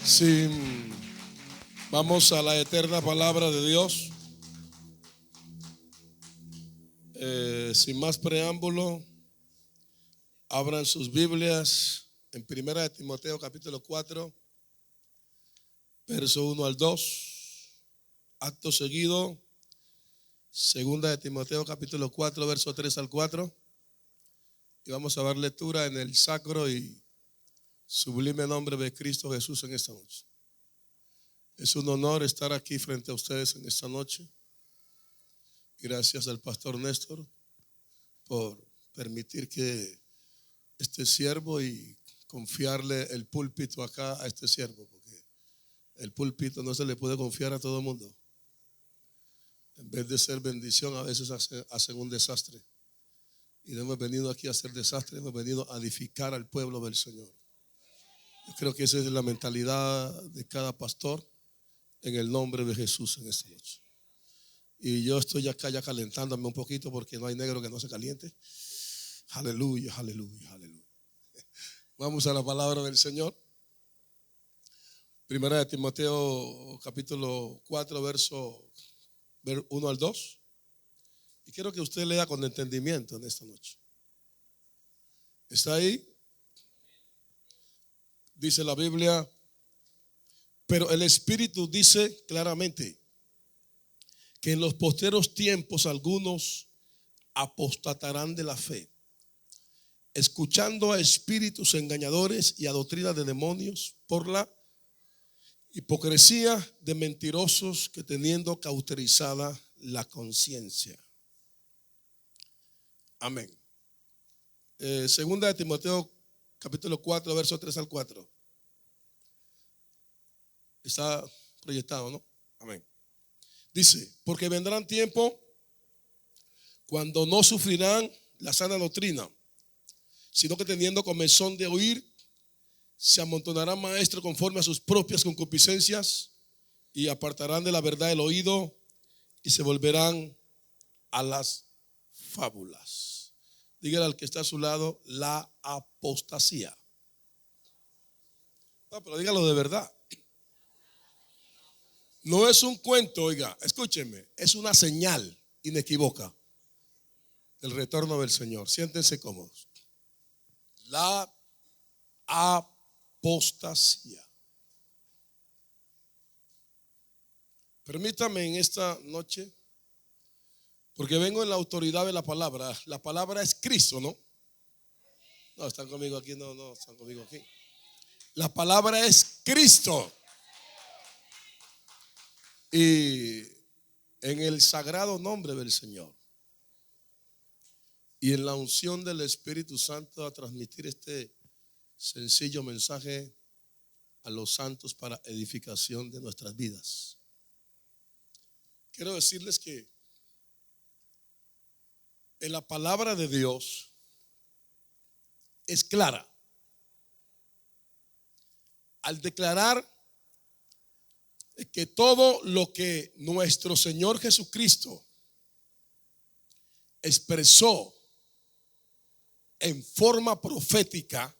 Sí, vamos a la eterna palabra de Dios. Sin más preámbulo, abran sus Biblias en Primera de Timoteo capítulo 4, verso 1 al 2. Acto seguido, Segunda de Timoteo capítulo 4, verso 3 al 4. Y vamos a dar lectura en el sacro y sublime nombre de Cristo Jesús en esta noche. Es un honor estar aquí frente a ustedes en esta noche. Gracias al pastor Néstor por permitir que este siervo y confiarle el púlpito acá a este siervo, porque el púlpito no se le puede confiar a todo el mundo. En vez de ser bendición, a veces hacen un desastre. Y no hemos venido aquí a hacer desastre, hemos venido a edificar al pueblo del Señor. Yo creo que esa es la mentalidad de cada pastor en el nombre de Jesús en esta noche. Y yo estoy acá ya calentándome un poquito porque no hay negro que no se caliente. Aleluya, aleluya, aleluya. Vamos a la palabra del Señor. Primera de Timoteo capítulo 4, verso 1 al 2. Y quiero que usted lea con entendimiento en esta noche. ¿Está ahí? Dice la Biblia: pero el Espíritu dice claramente que en los postreros tiempos algunos apostatarán de la fe, escuchando a espíritus engañadores y a doctrina de demonios, por la hipocresía de mentirosos que teniendo cauterizada la conciencia. Amén. Segunda de Timoteo capítulo 4, verso 3 al 4. Está proyectado, ¿no? Amén. Dice: porque vendrán tiempos cuando no sufrirán la sana doctrina, sino que teniendo comezón de oír, se amontonarán maestros conforme a sus propias concupiscencias y apartarán de la verdad el oído y se volverán a las fábulas. Dígale al que está a su lado: la apostasía. No, pero dígalo de verdad. No es un cuento, oiga, escúchenme, es una señal inequívoca del retorno del Señor. Siéntense cómodos. La apostasía. Permítame en esta noche, porque vengo en la autoridad de la palabra. La palabra es Cristo, ¿no? No, están conmigo aquí, no, están conmigo aquí. La palabra es Cristo. Y en el sagrado nombre del Señor y en la unción del Espíritu Santo a transmitir este sencillo mensaje a los santos para edificación de nuestras vidas. Quiero decirles que en la palabra de Dios es clara al declarar que todo lo que nuestro Señor Jesucristo expresó en forma profética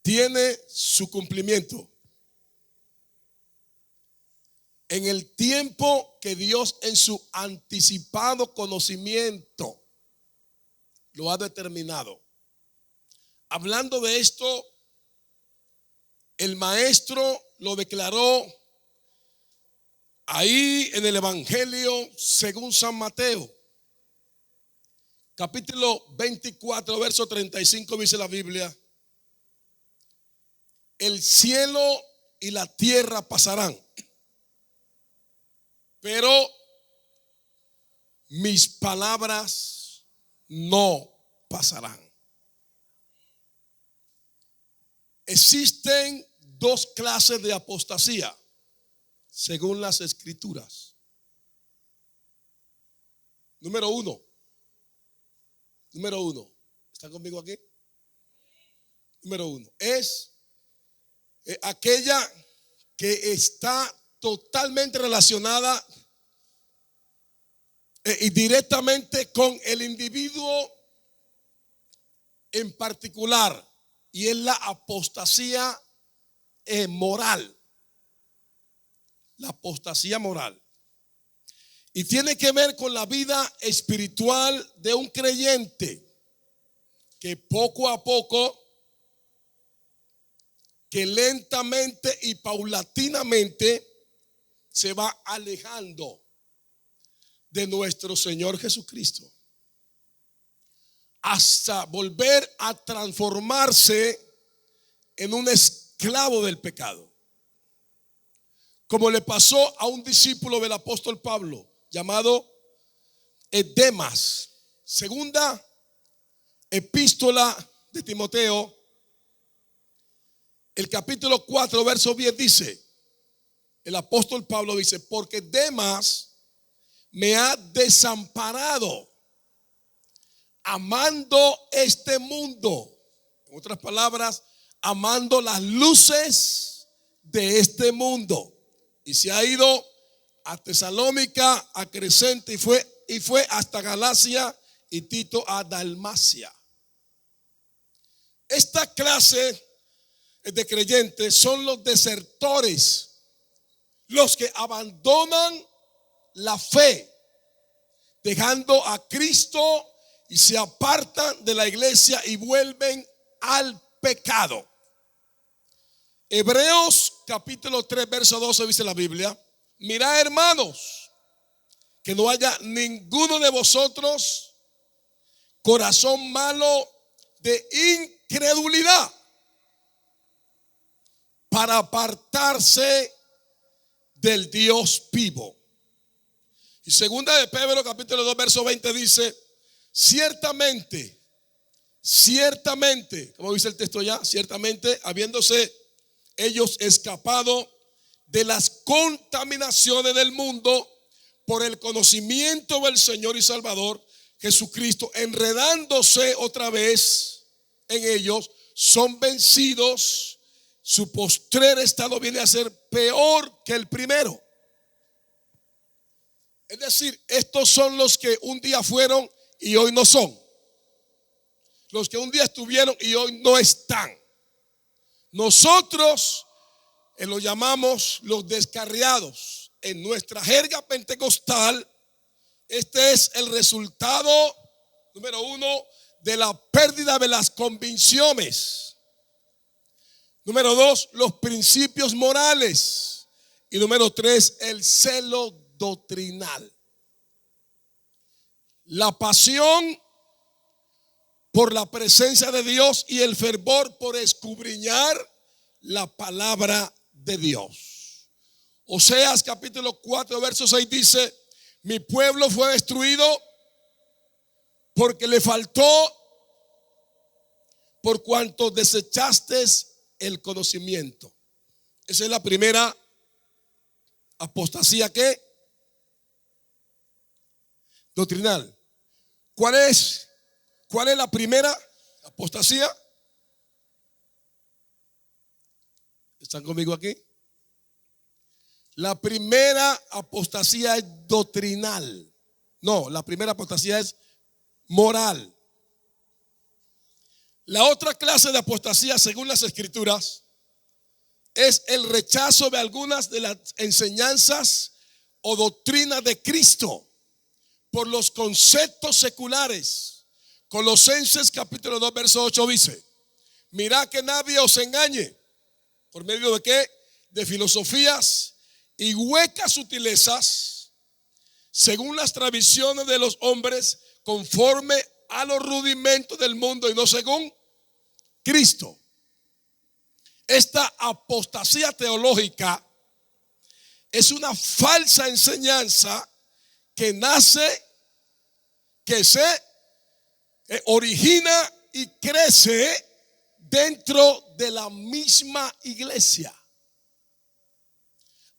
tiene su cumplimiento en el tiempo que Dios en su anticipado conocimiento lo ha determinado. Hablando de esto, el maestro lo declaró ahí en el Evangelio según San Mateo, capítulo 24, verso 35, dice la Biblia: el cielo y la tierra pasarán, pero mis palabras no pasarán. Existen dos clases de apostasía según las Escrituras. Número uno, ¿están conmigo aquí? Número uno es aquella que está totalmente relacionada y directamente con el individuo en particular, y es la apostasía moral. La apostasía moral. Y tiene que ver con la vida espiritual de un creyente que poco a poco, que lentamente y paulatinamente se va alejando de nuestro Señor Jesucristo, hasta volver a transformarse en un esclavo del pecado, como le pasó a un discípulo del apóstol Pablo llamado Demas. Segunda epístola de Timoteo, el capítulo 4 verso 10 dice, el apóstol Pablo dice: porque Demas me ha desamparado, amando este mundo. En otras palabras, amando las luces de este mundo. Y se ha ido a Tesalónica, a Crescente, y fue hasta Galacia, y Tito a Dalmacia. Esta clase de creyentes son los desertores, los que abandonan la fe, dejando a Cristo, y se apartan de la iglesia y vuelven al pecado. Hebreos capítulo 3 verso 12 dice la Biblia: mirad, hermanos, que no haya ninguno de vosotros corazón malo de incredulidad, para apartarse del Dios vivo. Y segunda de Pedro capítulo 2 verso 20 dice: ciertamente, como dice el texto ya, ciertamente habiéndose ellos escapado de las contaminaciones del mundo por el conocimiento del Señor y Salvador Jesucristo, enredándose otra vez en ellos, son vencidos. Su postrer estado viene a ser peor que el primero. Es decir, estos son los que un día fueron y hoy no son. Los que un día estuvieron y hoy no están. Nosotros los llamamos los descarriados. En nuestra jerga pentecostal, este es el resultado, número 1, de la pérdida de las convicciones. Número 2, los principios morales. Y número 3, el celo doctrinal. La pasión por la presencia de Dios y el fervor por escudriñar la palabra de Dios. Oseas capítulo 4 verso 6 dice: mi pueblo fue destruido porque le faltó, por cuanto desechaste el conocimiento. Esa es la primera apostasía que doctrinal. ¿Cuál es la primera apostasía? ¿Están conmigo aquí? La primera apostasía es doctrinal. No, la primera apostasía es moral. La otra clase de apostasía, según las escrituras, es el rechazo de algunas de las enseñanzas o doctrinas de Cristo por los conceptos seculares. Colosenses capítulo 2 verso 8 dice: mirad que nadie os engañe por medio de ¿qué? De filosofías y huecas sutilezas, según las tradiciones de los hombres, conforme a los rudimentos del mundo y no según Cristo. Esta apostasía teológica es una falsa enseñanza que nace, que se origina y crece dentro de la misma iglesia,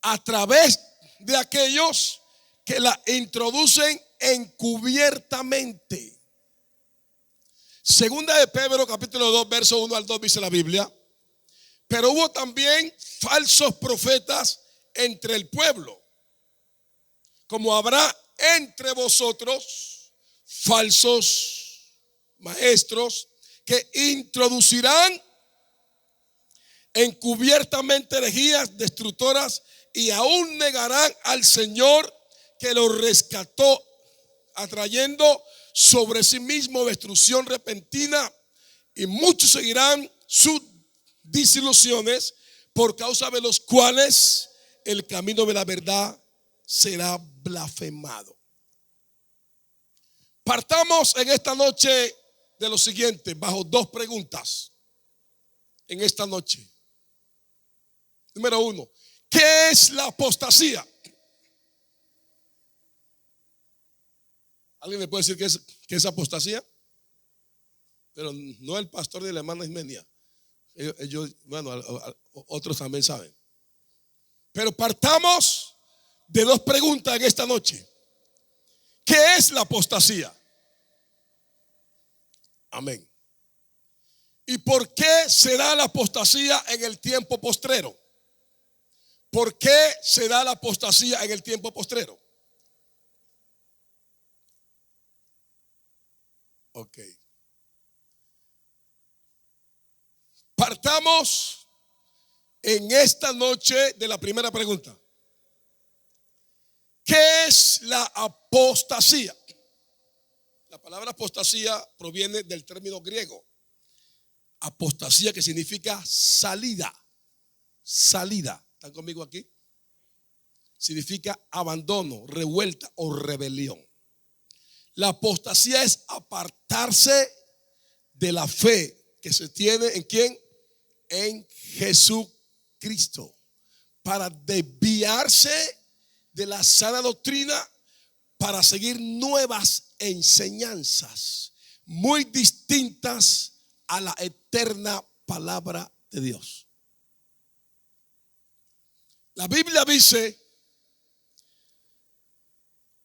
a través de aquellos que la introducen encubiertamente. Segunda de Pedro capítulo 2 verso 1 al 2 dice la Biblia: pero hubo también falsos profetas entre el pueblo, como habrá entre vosotros falsos maestros que introducirán encubiertamente herejías destructoras, y aún negarán al Señor que los rescató, atrayendo sobre sí mismo destrucción repentina, y muchos seguirán sus disilusiones, por causa de los cuales el camino de la verdad será blasfemado. Partamos en esta noche de lo siguiente, bajo dos preguntas en esta noche. Número uno, ¿qué es la apostasía? ¿Alguien me puede decir qué es apostasía? Pero no el pastor de la hermana Ismenia. Ellos, bueno, otros también saben. Pero partamos de dos preguntas en esta noche. ¿Qué es la apostasía? Amén. ¿Y por qué será la apostasía en el tiempo postrero? ¿Por qué será la apostasía en el tiempo postrero? Ok. Partamos en esta noche de la primera pregunta. ¿Qué es la apostasía? La palabra apostasía proviene del término griego. Apostasía, que significa salida. Salida. ¿Están conmigo aquí? Significa abandono, revuelta o rebelión. La apostasía es apartarse de la fe que se tiene ¿en quién? En Jesucristo, para desviarse de la sana doctrina para seguir nuevas enseñanzas muy distintas a la eterna palabra de Dios. La Biblia dice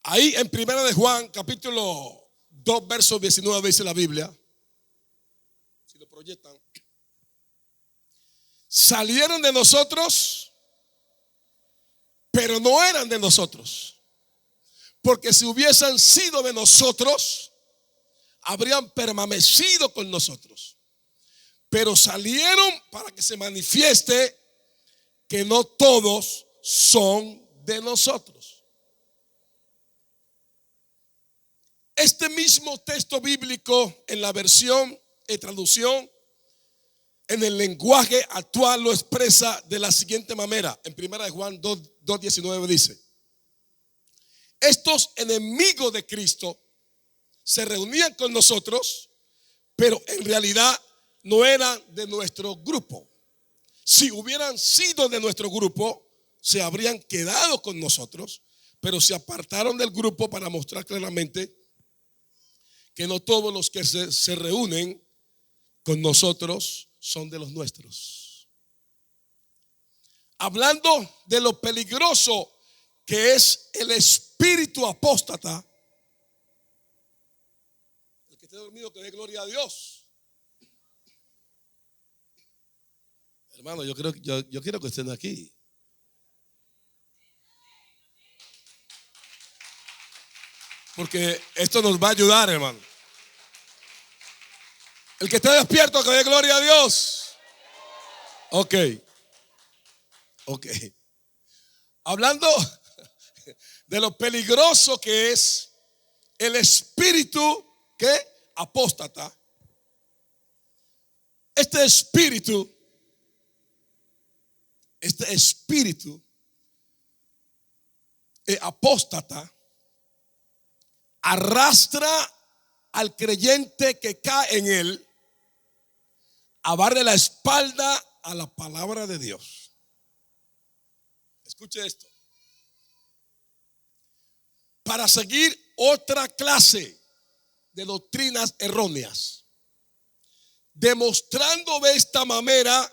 ahí en Primera de Juan, capítulo 2, verso 19, dice la Biblia, si lo proyectan: salieron de nosotros, pero no eran de nosotros, porque si hubiesen sido de nosotros, habrían permanecido con nosotros. Pero salieron para que se manifieste que no todos son de nosotros. Este mismo texto bíblico, en la versión y traducción en el lenguaje actual, lo expresa de la siguiente manera. En Primera de Juan 2:19 dice: estos enemigos de Cristo se reunían con nosotros, pero en realidad no eran de nuestro grupo. Si hubieran sido de nuestro grupo, se habrían quedado con nosotros, pero se apartaron del grupo para mostrar claramente que no todos los que se reúnen con nosotros son de los nuestros. Hablando de lo peligroso que es el espíritu apóstata, el que esté dormido que dé gloria a Dios. Hermano, yo quiero que estén aquí. Porque esto nos va a ayudar, hermano. El que esté despierto que dé gloria a Dios. Ok. Hablando de lo peligroso que es el espíritu que apóstata. Este espíritu apóstata arrastra al creyente que cae en él a darle la espalda a la palabra de Dios. Escuche esto: para seguir otra clase de doctrinas erróneas, demostrando de esta manera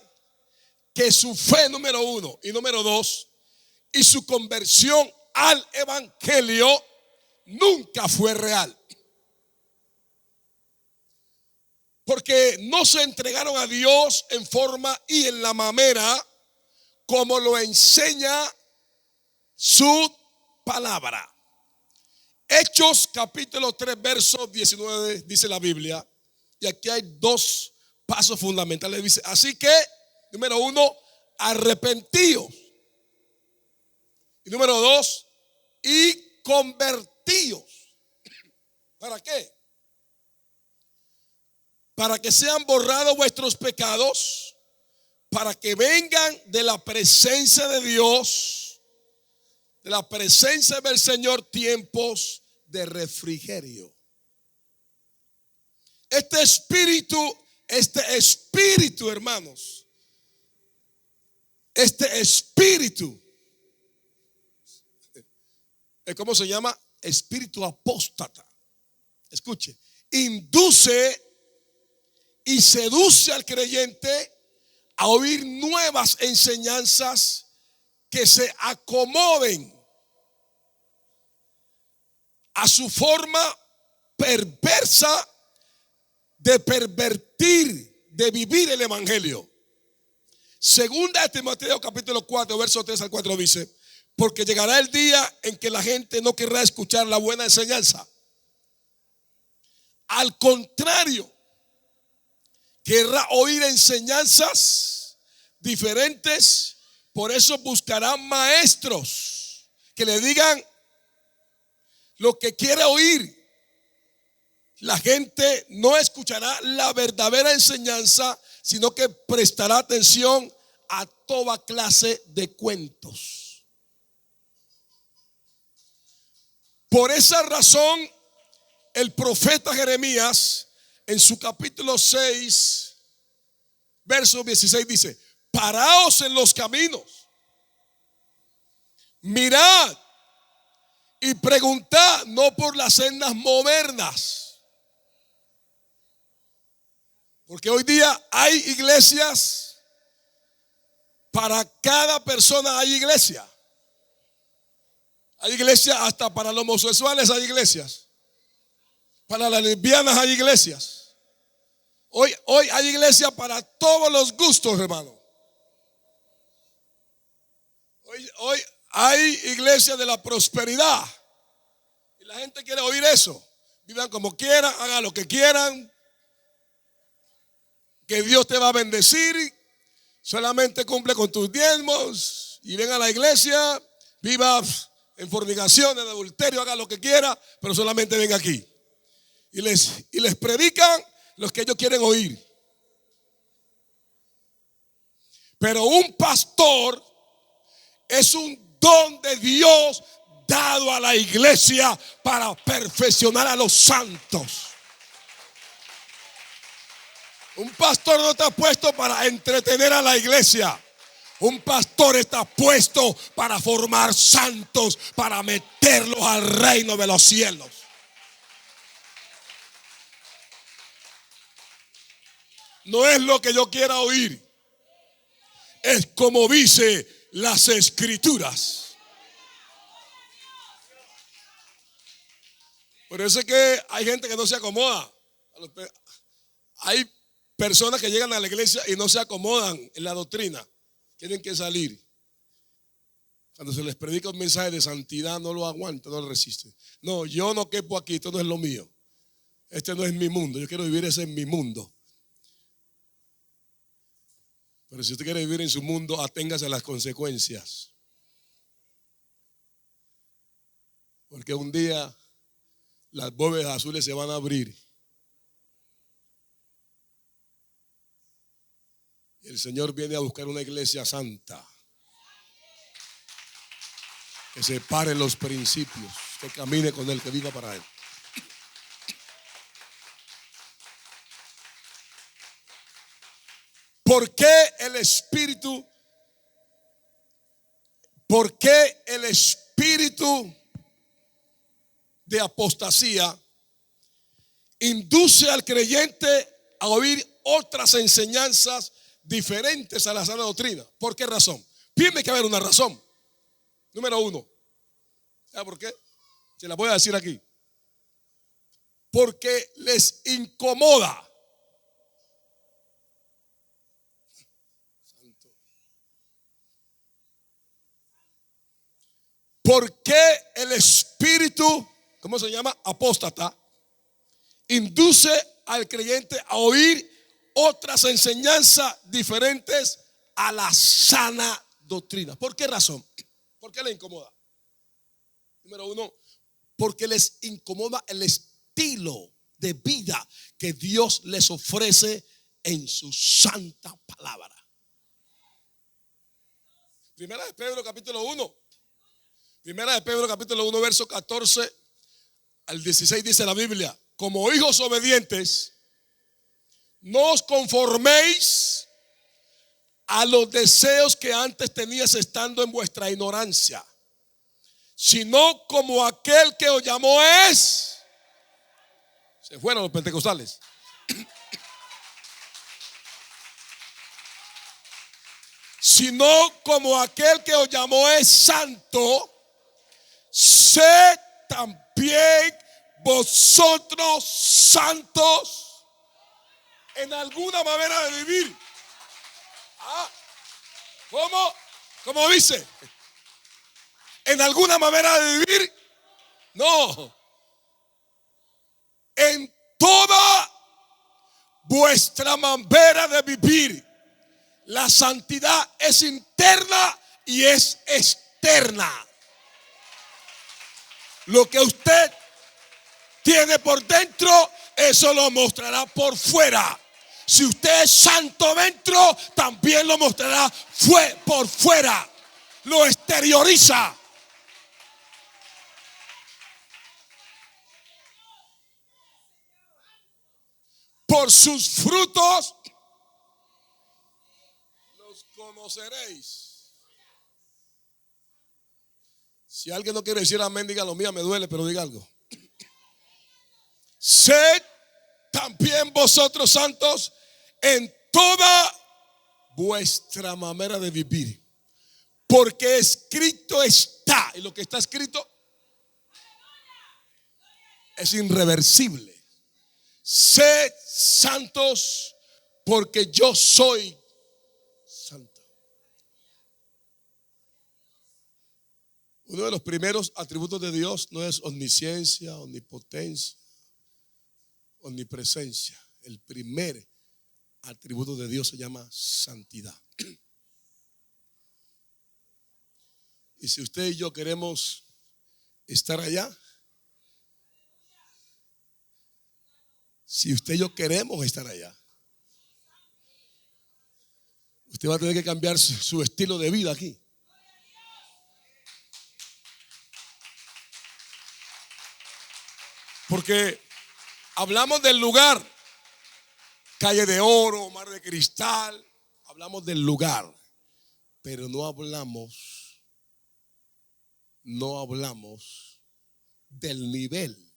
que su fe, número uno, y número dos, y su conversión al evangelio nunca fue real. Porque no se entregaron a Dios en forma y en la manera como lo enseña su palabra. Hechos capítulo 3 verso 19 dice la Biblia, y aquí hay dos pasos fundamentales. Dice: así que, Número 1, arrepentíos. Y número 2, y convertíos. ¿Para qué? Para que sean borrados vuestros pecados, para que vengan de la presencia de Dios, de la presencia del Señor, tiempos de refrigerio. Este espíritu, hermanos, este espíritu, ¿cómo se llama? Espíritu apóstata. Escuche, induce y seduce al creyente a oír nuevas enseñanzas que se acomoden a su forma perversa de pervertir, de vivir el evangelio. Segunda de Timoteo capítulo 4, verso 3 al 4 dice: porque llegará el día en que la gente no querrá escuchar la buena enseñanza. Al contrario, querrá oír enseñanzas diferentes. Por eso buscarán maestros que le digan lo que quiere oír. La gente no escuchará la verdadera enseñanza, sino que prestará atención a toda clase de cuentos. Por esa razón, el profeta Jeremías, en su capítulo 6, verso 16 dice: paraos en los caminos, mirad y preguntad, no por las sendas modernas. Porque hoy día hay iglesias, para cada persona hay iglesia. Hay iglesias hasta para los homosexuales, hay iglesias. Para las lesbianas hay iglesias. Hoy hay iglesia para todos los gustos, hermano. Hoy hay iglesia de la prosperidad. Y la gente quiere oír eso. Vivan como quieran, hagan lo que quieran, que Dios te va a bendecir. Solamente cumple con tus diezmos y ven a la iglesia. Viva en fornicación, en adulterio, haga lo que quiera, pero solamente ven aquí. Y les predican los que ellos quieren oír. Pero un pastor es un don de Dios dado a la iglesia para perfeccionar a los santos. Un pastor no está puesto para entretener a la iglesia. Un pastor está puesto para formar santos, para meterlos al reino de los cielos. No es lo que yo quiera oír, es como dice las escrituras. Por eso es que hay gente que no se acomoda. Hay personas que llegan a la iglesia y no se acomodan en la doctrina. Tienen que salir. Cuando se les predica un mensaje de santidad, no lo aguantan, no lo resisten. No, yo no quepo aquí, esto no es lo mío. Este no es mi mundo, yo quiero vivir ese en mi mundo. Pero si usted quiere vivir en su mundo, aténgase a las consecuencias. Porque un día las bóvedas azules se van a abrir. Y el Señor viene a buscar una iglesia santa, que se pare en los principios, que camine con Él, que viva para Él. ¿Por qué el espíritu de apostasía induce al creyente a oír otras enseñanzas diferentes a la sana doctrina? ¿Por qué razón? Tiene que haber una razón. Número 1. ¿Sabe por qué? Se la voy a decir aquí. Porque les incomoda. ¿Por qué el espíritu, ¿cómo se llama? Apóstata, induce al creyente a oír otras enseñanzas diferentes a la sana doctrina. ¿Por qué razón? ¿Por qué les incomoda? Número uno, porque les incomoda el estilo de vida que Dios les ofrece en su santa palabra. Primera de Pedro capítulo 1. Primera de Pedro capítulo 1 verso 14 al 16 dice la Biblia: como hijos obedientes, no os conforméis a los deseos que antes tenías estando en vuestra ignorancia, sino como aquel que os llamó es. Se fueron los pentecostales. Sino como aquel que os llamó es santo, sed también vosotros santos en alguna manera de vivir. ¿Cómo? ¿Cómo dice? ¿En alguna manera de vivir? No. En toda vuestra manera de vivir. La santidad es interna y es externa. Lo que usted tiene por dentro, eso lo mostrará por fuera. Si usted es santo dentro, también lo mostrará por fuera. Lo exterioriza. Por sus frutos los conoceréis. Si alguien no quiere decir amén, diga lo mío, me duele, pero diga algo. Sed también vosotros santos en toda vuestra manera de vivir, porque escrito está, y lo que está escrito es irreversible. Sed santos porque yo soy santo. Uno de los primeros atributos de Dios no es omnisciencia, omnipotencia, omnipresencia. El primer atributo de Dios se llama santidad. Y si usted y yo queremos estar allá, si usted y yo queremos estar allá, usted va a tener que cambiar su estilo de vida aquí. Porque hablamos del lugar, calle de oro, mar de cristal, hablamos del lugar, pero no hablamos del nivel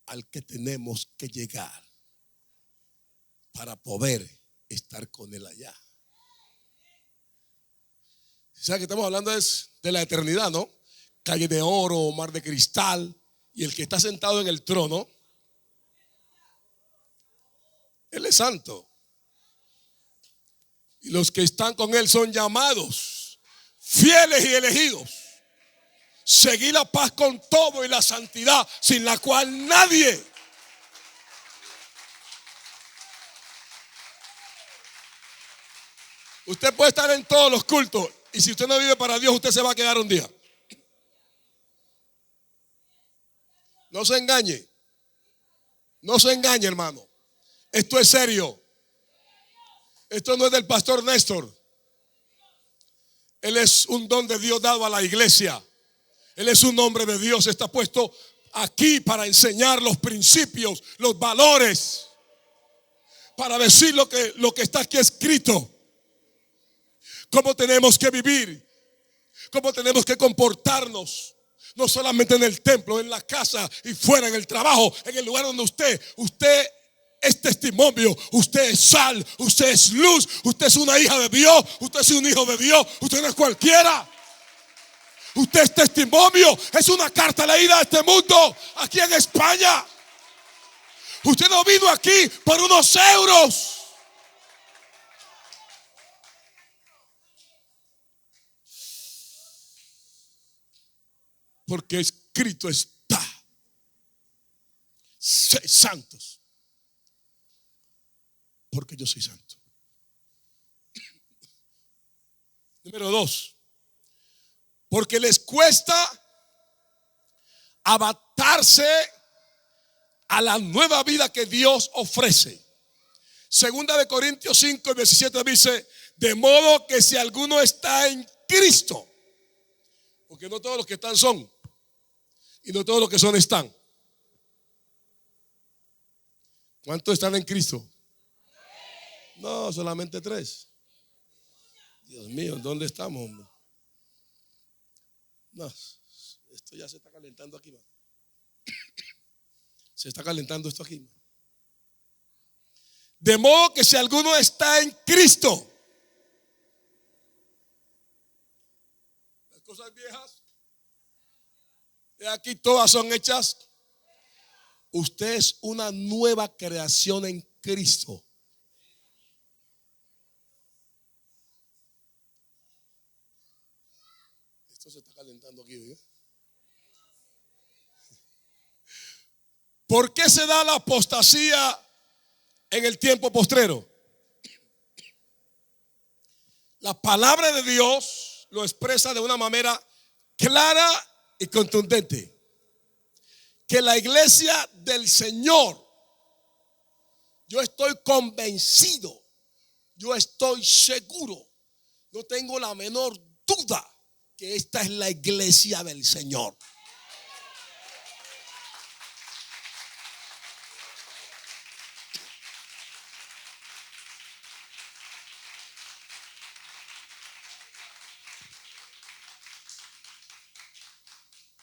al que tenemos que llegar para poder estar con Él allá. ¿Sabe que estamos hablando es de la eternidad, no? Calle de oro, mar de cristal, y el que está sentado en el trono, Él es santo. Y los que están con Él son llamados, fieles y elegidos. Seguí la paz con todo y la santidad, sin la cual nadie. Usted puede estar en todos los cultos, y si usted no vive para Dios, usted se va a quedar un día. No se engañe. No se engañe, hermano. Esto es serio. Esto no es del pastor Néstor. Él es un don de Dios dado a la iglesia. Él es un hombre de Dios. Está puesto aquí para enseñar los principios, los valores, para decir lo que está aquí escrito. Cómo tenemos que vivir, cómo tenemos que comportarnos. No solamente en el templo, en la casa y fuera, en el trabajo, en el lugar donde usted es testimonio, usted es sal, usted es luz, usted es una hija de Dios, usted es un hijo de Dios, usted no es cualquiera. Usted es testimonio, es una carta leída a este mundo, aquí en España. Usted no vino aquí por unos euros. Porque escrito está: sed santos, porque yo soy santo. Número 2, porque les cuesta adaptarse a la nueva vida que Dios ofrece. Segunda de Corintios 5, 17 dice: de modo que si alguno está en Cristo, porque no todos los que están son, y no todos los que son están. ¿Cuántos están en Cristo? No, solamente 3. Dios mío, ¿dónde estamos, hombre? No, esto ya se está calentando aquí, man. Se está calentando esto aquí, man. De modo que si alguno está en Cristo, las cosas viejas de aquí todas son hechas. Usted es una nueva creación en Cristo. Esto se está calentando aquí, ¿eh? ¿Por qué se da la apostasía en el tiempo postrero? La palabra de Dios lo expresa de una manera clara y contundente. Que la iglesia del Señor, yo estoy convencido, yo estoy seguro, no tengo la menor duda que esta es la iglesia del Señor.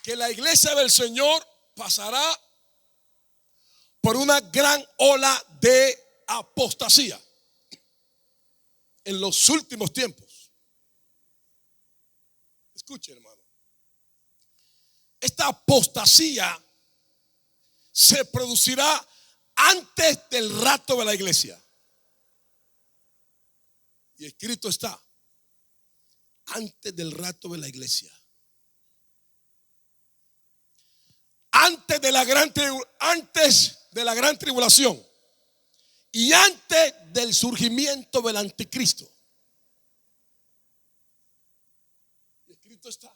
Que la iglesia del Señor pasará por una gran ola de apostasía en los últimos tiempos. Escuchen, hermano. Esta apostasía se producirá antes del rapto de la iglesia. Y escrito está: antes del rapto de la iglesia. Antes de la gran tribulación y antes del surgimiento del anticristo. Y escrito está.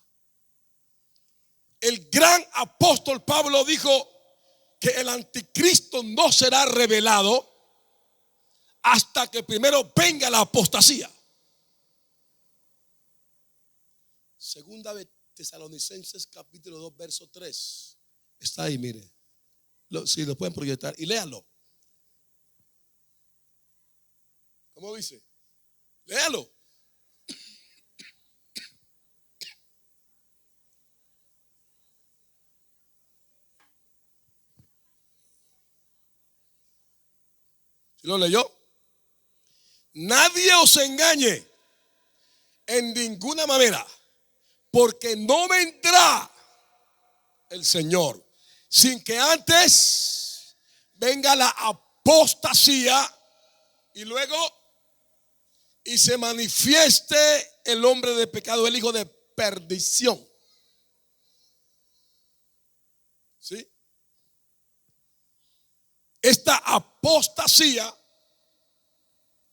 El gran apóstol Pablo dijo que el anticristo no será revelado hasta que primero venga la apostasía. Segunda de Tesalonicenses capítulo 2 verso 3. Está ahí, mire. Si lo pueden proyectar y léalo. ¿Cómo dice? Léalo. ¿Sí lo leyó? Nadie os engañe en ninguna manera, porque no vendrá el Señor sin que antes venga la apostasía y luego y se manifieste el hombre de pecado, el hijo de perdición. ¿Sí? Esta apostasía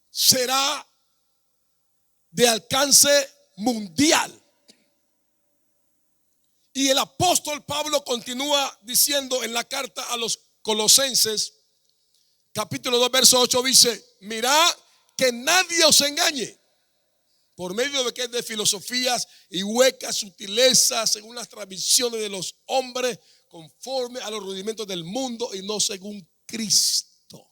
será de alcance mundial. Y el apóstol Pablo continúa diciendo en la carta a los Colosenses, capítulo 2, verso 8, dice: mirad que nadie os engañe por medio de filosofías y huecas sutilezas según las tradiciones de los hombres, conforme a los rudimentos del mundo y no según Cristo.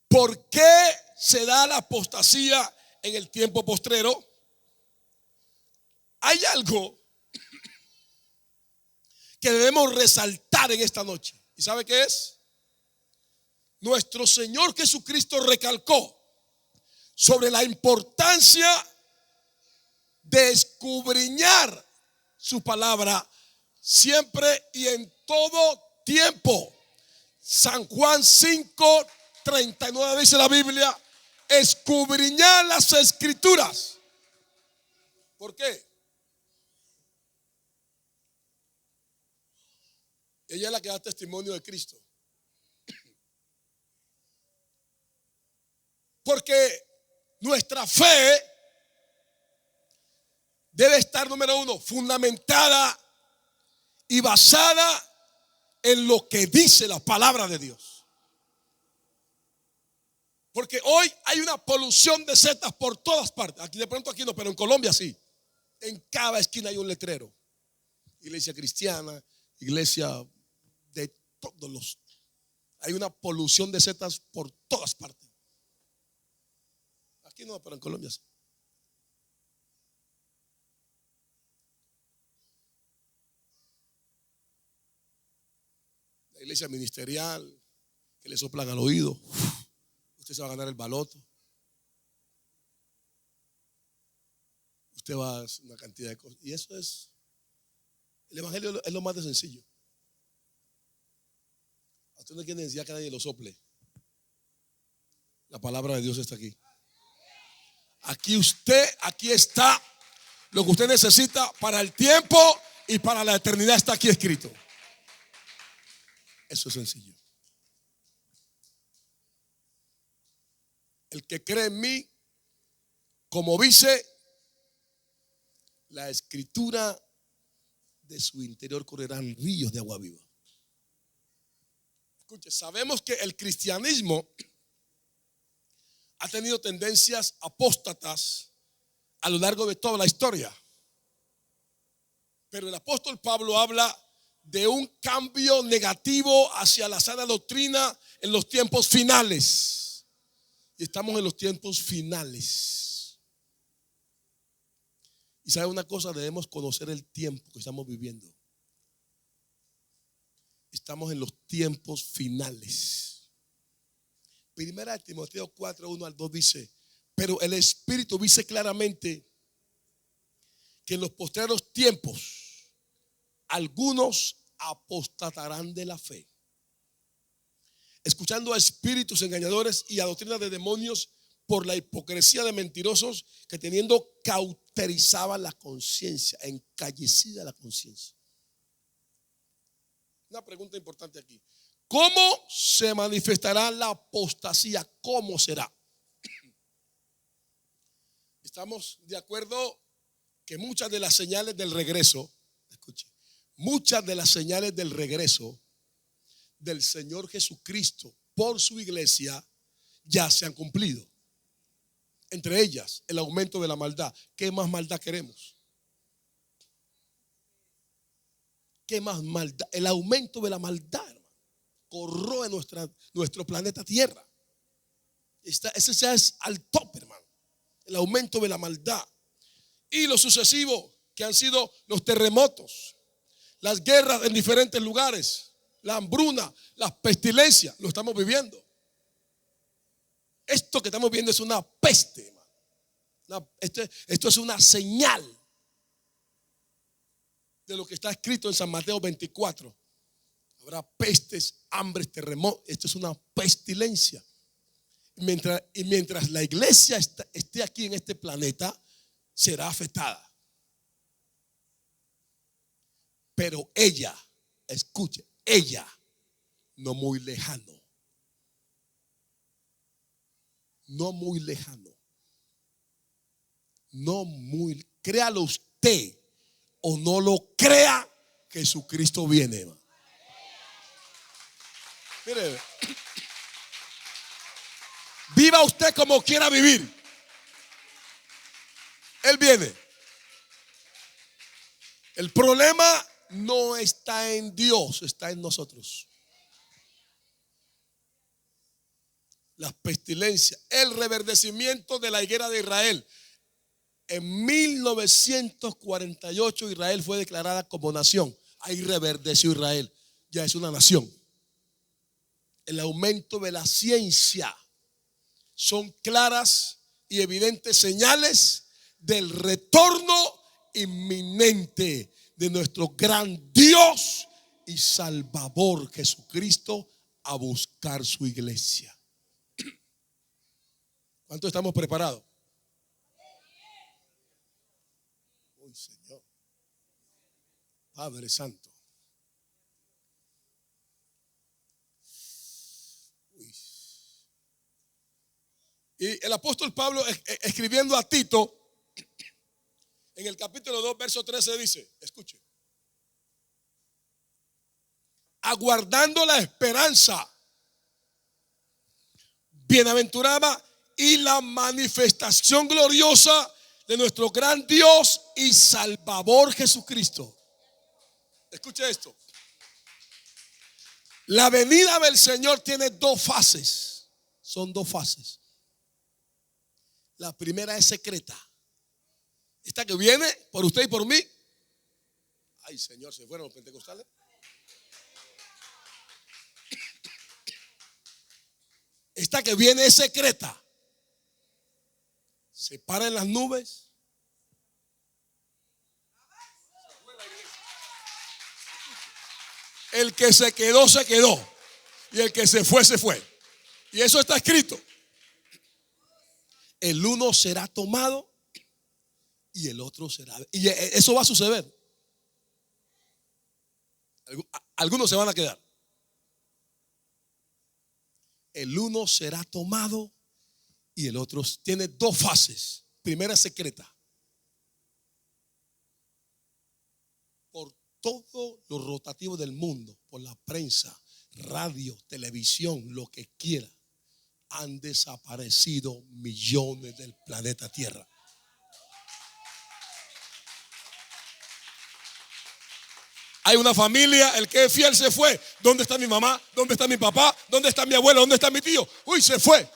¿Por qué se da la apostasía en el tiempo postrero? Hay algo que debemos resaltar en esta noche. ¿Y sabe qué es? Nuestro Señor Jesucristo recalcó sobre la importancia de escudriñar su palabra siempre y en todo tiempo. San Juan 5:39 dice la Biblia: escudriñar las escrituras. ¿Por qué? Ella es la que da testimonio de Cristo. Porque nuestra fe debe estar, número uno, fundamentada y basada en lo que dice la palabra de Dios. Porque hoy hay una polución de setas por todas partes. Aquí de pronto aquí no, pero en Colombia sí. En cada esquina hay un letrero. Iglesia cristiana, iglesia de todos los. Hay una polución de setas por todas partes. Aquí no, pero en Colombia sí. La iglesia ministerial, que le soplan al oído. Usted se va a ganar el baloto. Usted va a hacer una cantidad de cosas. Y eso es, el evangelio es lo más de sencillo. Usted no tiene necesidad que nadie lo sople. La palabra de Dios está aquí. Aquí está lo que usted necesita para el tiempo y para la eternidad, está aquí escrito. Eso es sencillo. El que cree en mí, como dice la escritura, de su interior correrán ríos de agua viva. Escuche, sabemos que el cristianismo ha tenido tendencias apóstatas a lo largo de toda la historia. Pero el apóstol Pablo habla de un cambio negativo hacia la sana doctrina en los tiempos finales. Y estamos en los tiempos finales. Y sabe una cosa, debemos conocer el tiempo que estamos viviendo. Estamos en los tiempos finales. Primera de Timoteo 4, 1 al 2 dice: pero el Espíritu dice claramente que en los postreros tiempos algunos apostatarán de la fe, escuchando a espíritus engañadores y a doctrinas de demonios, por la hipocresía de mentirosos que teniendo cauterizada la conciencia, encallecida la conciencia. Una pregunta importante aquí: ¿cómo se manifestará la apostasía? ¿Cómo será? Estamos de acuerdo que muchas de las señales del regreso, escuche, muchas de las señales del regreso del Señor Jesucristo por su iglesia ya se han cumplido. Entre ellas, el aumento de la maldad. ¿Qué más maldad queremos? ¿Qué más maldad? El aumento de la maldad, hermano, corroe nuestro planeta Tierra. Ese ya es al tope, hermano. El aumento de la maldad. Y lo sucesivo, que han sido los terremotos, las guerras en diferentes lugares, la hambruna, las pestilencias, lo estamos viviendo. Esto que estamos viendo es una peste, hermano. Esto es una señal de lo que está escrito en San Mateo 24. Habrá pestes, hambres, terremotos. Esto es una pestilencia. Mientras la iglesia esté aquí en este planeta, será afectada. Pero ella, escuche, ella, no muy lejano. No muy lejano. No muy, créalo usted o no lo crea, Jesucristo viene. Mire, viva usted como quiera vivir. Él viene. El problema no está en Dios, está en nosotros. Las pestilencias, el reverdecimiento de la higuera de Israel. En 1948 Israel fue declarada como nación. Ahí reverdeció Israel. Ya es una nación. El aumento de la ciencia son claras y evidentes señales del retorno inminente de nuestro gran Dios y Salvador Jesucristo a buscar su iglesia. ¿Cuánto estamos preparados? Uy, Señor, Padre Santo. Uy. Y el apóstol Pablo, escribiendo a Tito, En el capítulo 2, verso 13 dice, escuche, aguardando la esperanza bienaventurada y la manifestación gloriosa de nuestro gran Dios y Salvador Jesucristo. Escuche esto. La venida del Señor tiene dos fases. Son dos fases. La primera es secreta. Esta que viene por usted y por mí. Ay, Señor, ¿se fueron los pentecostales? Esta que viene es secreta. Se para en las nubes. El que se quedó, se quedó. Y el que se fue, se fue. Y eso está escrito. El uno será tomado y el otro será. Y eso va a suceder. Algunos se van a quedar. El uno será tomado y el otro tiene dos fases. Primera secreta. Por todo lo rotativo del mundo, por la prensa, radio, televisión, lo que quiera, han desaparecido millones del planeta Tierra. Hay una familia, el que es fiel se fue. ¿Dónde está mi mamá? ¿Dónde está mi papá? ¿Dónde está mi abuelo? ¿Dónde está mi tío? Uy, se fue.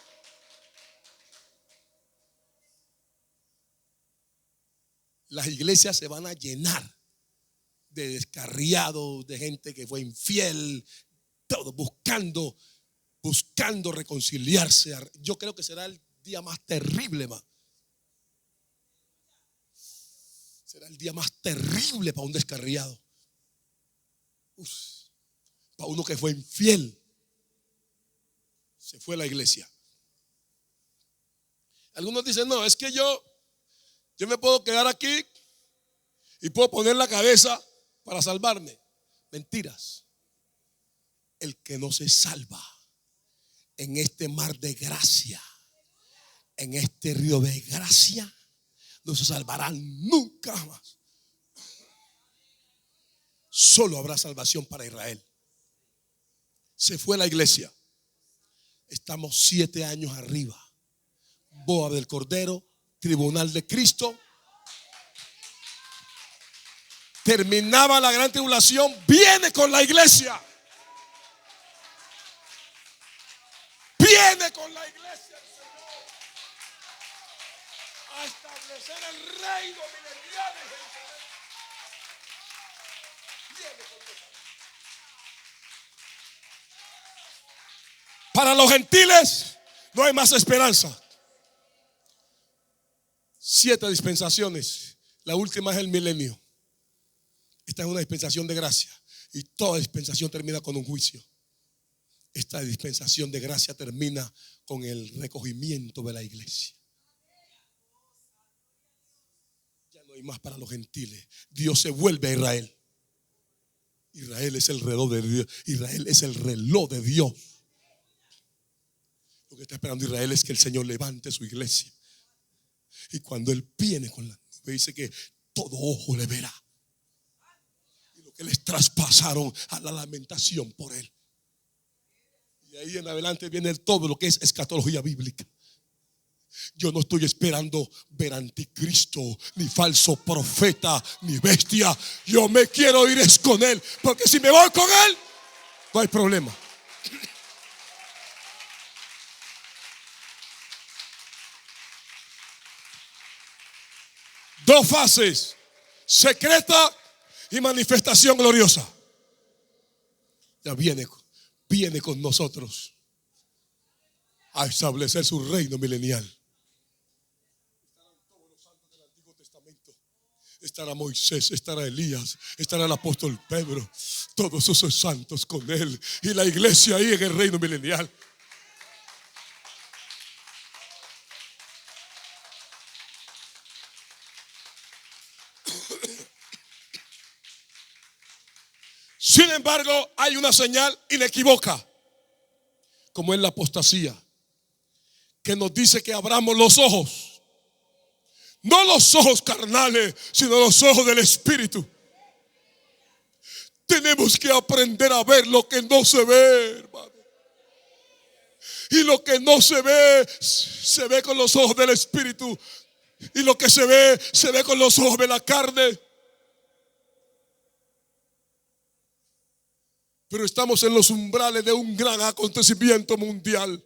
Las iglesias se van a llenar de descarriados, de gente que fue infiel, todo buscando reconciliarse. Yo creo que será el día más terrible, man. Será el día más terrible para un descarriado. Para uno que fue infiel, se fue a la iglesia. Algunos dicen, no, es que yo me puedo quedar aquí y puedo poner la cabeza para salvarme. Mentiras. El que no se salva en este mar de gracia, en este río de gracia, no se salvará nunca más. Solo habrá salvación para Israel. Se fue la iglesia. Estamos 7 años arriba. Boda del Cordero, tribunal de Cristo. Terminaba la gran tribulación. Viene con la iglesia. Viene con la iglesia el Señor a establecer el reino milenial en Jerusalén. Para los gentiles no hay más esperanza. 7 dispensaciones. La última es el milenio. Esta es una dispensación de gracia. Y toda dispensación termina con un juicio. Esta dispensación de gracia termina con el recogimiento de la iglesia. Ya no hay más para los gentiles. Dios se vuelve a Israel. Israel es el reloj de Dios. Israel es el reloj de Dios. Lo que está esperando Israel es que el Señor levante su iglesia. Y cuando Él viene con la nube, dice que todo ojo le verá. Y lo que les traspasaron a la lamentación por Él. Y ahí en adelante viene todo lo que es escatología bíblica. Yo no estoy esperando ver anticristo, ni falso profeta, ni bestia. Yo me quiero ir es con Él. Porque si me voy con Él, no hay problema. Dos fases: secreta y manifestación gloriosa. Ya viene con nosotros a establecer su reino milenial. Estarán todos los santos del Antiguo Testamento. Estará Moisés, estará Elías, estará el apóstol Pedro. Todos esos santos con él. Y la iglesia ahí en el reino milenial. Sin embargo, hay una señal inequívoca, como es la apostasía, que nos dice que abramos los ojos. No los ojos carnales, sino los ojos del Espíritu. Tenemos que aprender a ver lo que no se ve, hermano. Y lo que no se ve con los ojos del Espíritu. Y lo que se ve con los ojos de la carne. Pero estamos en los umbrales de un gran acontecimiento mundial.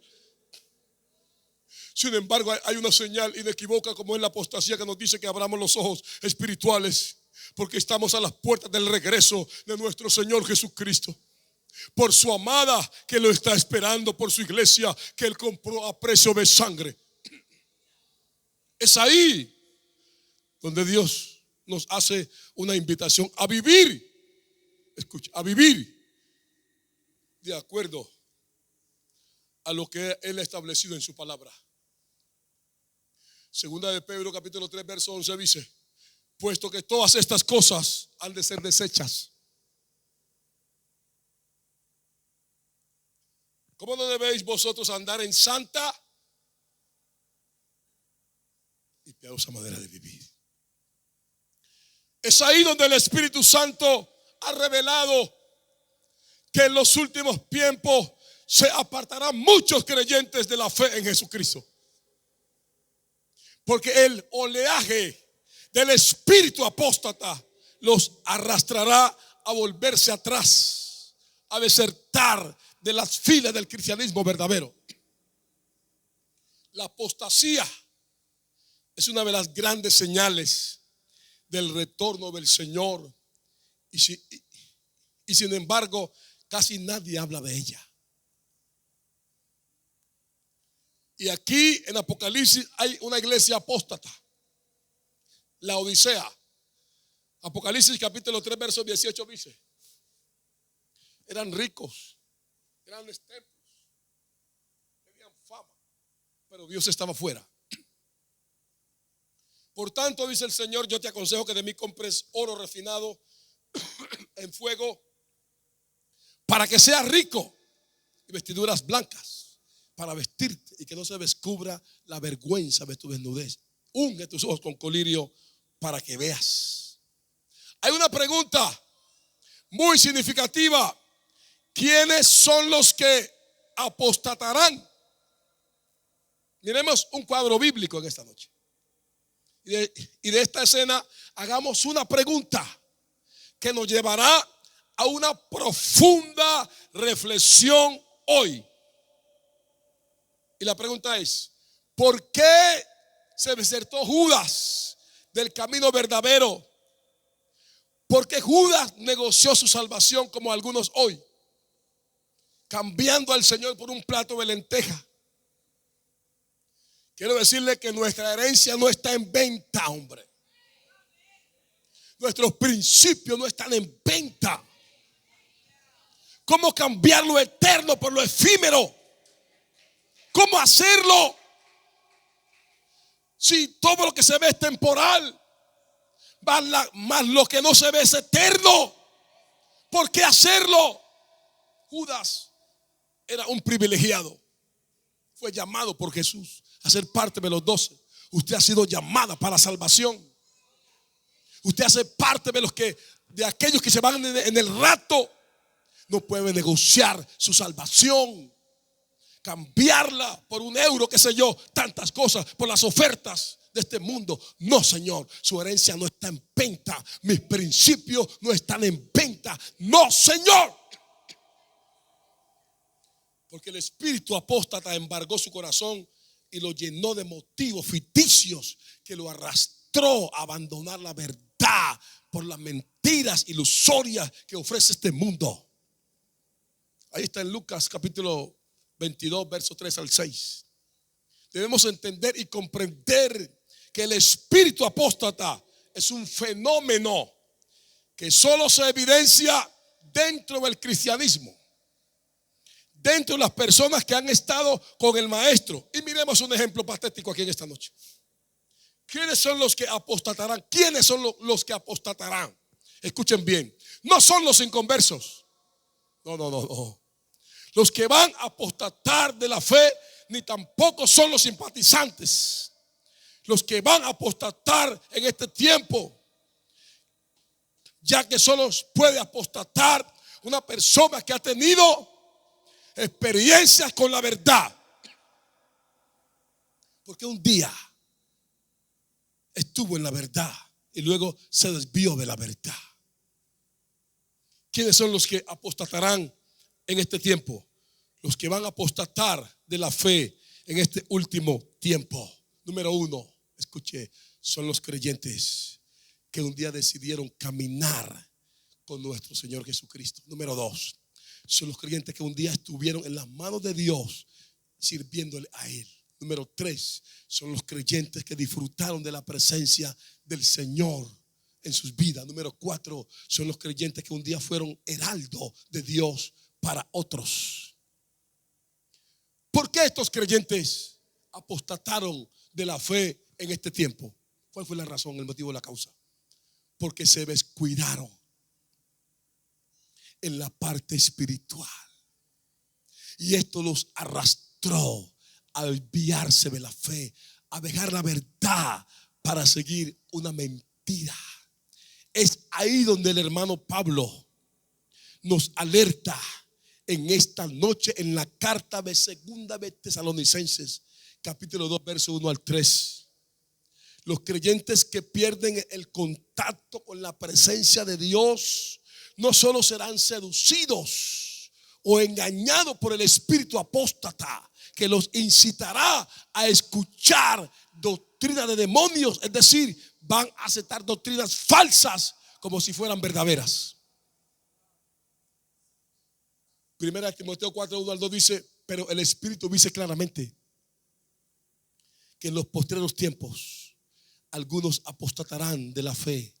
Sin embargo, hay una señal inequívoca como es la apostasía que nos dice que abramos los ojos espirituales, porque estamos a las puertas del regreso de nuestro Señor Jesucristo. Por su amada que lo está esperando, por su iglesia que Él compró a precio de sangre. Es ahí donde Dios nos hace una invitación a vivir. Escucha, a vivir de acuerdo a lo que Él ha establecido en su palabra. Segunda de Pedro capítulo 3 verso 11 dice: puesto que todas estas cosas han de ser desechas. ¿Cómo no debéis vosotros andar en santa y piadosa manera de vivir? Es ahí donde el Espíritu Santo ha revelado que en los últimos tiempos se apartarán muchos creyentes de la fe en Jesucristo. Porque el oleaje del espíritu apóstata los arrastrará a volverse atrás, a desertar de las filas del cristianismo verdadero. La apostasía es una de las grandes señales del retorno del Señor. Y sin embargo, casi nadie habla de ella. Y aquí en Apocalipsis hay una iglesia apóstata, la Odisea. Apocalipsis capítulo 3 verso 18 dice: eran ricos, grandes templos, tenían fama, pero Dios estaba fuera. Por tanto, dice el Señor, yo te aconsejo que de mí compres oro refinado en fuego, para que seas rico, y vestiduras blancas para vestirte, y que no se descubra la vergüenza de tu desnudez. Unge tus ojos con colirio para que veas. Hay una pregunta muy significativa: ¿quiénes son los que apostatarán? Miremos un cuadro bíblico en esta noche. Y de esta escena hagamos una pregunta que nos llevará a una profunda reflexión hoy. Y la pregunta es: ¿por qué se desertó Judas del camino verdadero? ¿Por qué Judas negoció su salvación como algunos hoy, cambiando al Señor por un plato de lenteja? Quiero decirle que nuestra herencia no está en venta, hombre. Nuestros principios no están en venta. ¿Cómo cambiar lo eterno por lo efímero? ¿Cómo hacerlo? Si todo lo que se ve es temporal, más lo que no se ve es eterno. ¿Por qué hacerlo? Judas era un privilegiado. Fue llamado por Jesús a ser parte de los 12. Usted ha sido llamada para salvación. Usted hace parte de aquellos que se van en el rapto. No puede negociar su salvación, cambiarla por un euro, qué sé yo, tantas cosas, por las ofertas de este mundo. No, Señor, su herencia no está en venta. Mis principios no están en venta. No, Señor. Porque el espíritu apóstata embargó su corazón y lo llenó de motivos ficticios que lo arrastró a abandonar la verdad por las mentiras ilusorias que ofrece este mundo. Ahí está en Lucas capítulo 22 verso 3 al 6. Debemos entender y comprender que el espíritu apóstata es un fenómeno que solo se evidencia dentro del cristianismo, dentro de las personas que han estado con el maestro. Y miremos un ejemplo patético aquí en esta noche. ¿Quiénes son los que apostatarán? ¿Quiénes son los que apostatarán? Escuchen bien, no son los inconversos. No. Los que van a apostatar de la fe, ni tampoco son los simpatizantes. los que van a apostatar en este tiempo, ya que solo puede apostatar una persona que ha tenido experiencias con la verdad. Porque un día estuvo en la verdad y luego se desvió de la verdad. ¿Quiénes son los que apostatarán en este tiempo? Los que van a apostatar de la fe en este último tiempo. Número uno, escuche, son los creyentes que un día decidieron caminar con nuestro Señor Jesucristo. Número dos, son los creyentes que un día estuvieron en las manos de Dios sirviéndole a Él. Número tres, son los creyentes que disfrutaron de la presencia del Señor en sus vidas. Número cuatro, son los creyentes que un día fueron heraldo de Dios para otros. ¿Por qué estos creyentes apostataron de la fe en este tiempo? ¿Cuál fue la razón, el motivo, la causa? Porque se descuidaron en la parte espiritual. Y esto los arrastró a desviarse de la fe, a dejar la verdad para seguir una mentira. Es ahí donde el hermano Pablo nos alerta en esta noche en la carta de segunda de Tesalonicenses, capítulo 2, verso 1 al 3. Los creyentes que pierden el contacto con la presencia de Dios no solo serán seducidos o engañados por el espíritu apóstata que los incitará a escuchar doctrina de demonios, es decir, van a aceptar doctrinas falsas como si fueran verdaderas. Primera de Timoteo 4, 1 al 2 dice: pero el Espíritu dice claramente que en los postreros tiempos algunos apostatarán de la fe,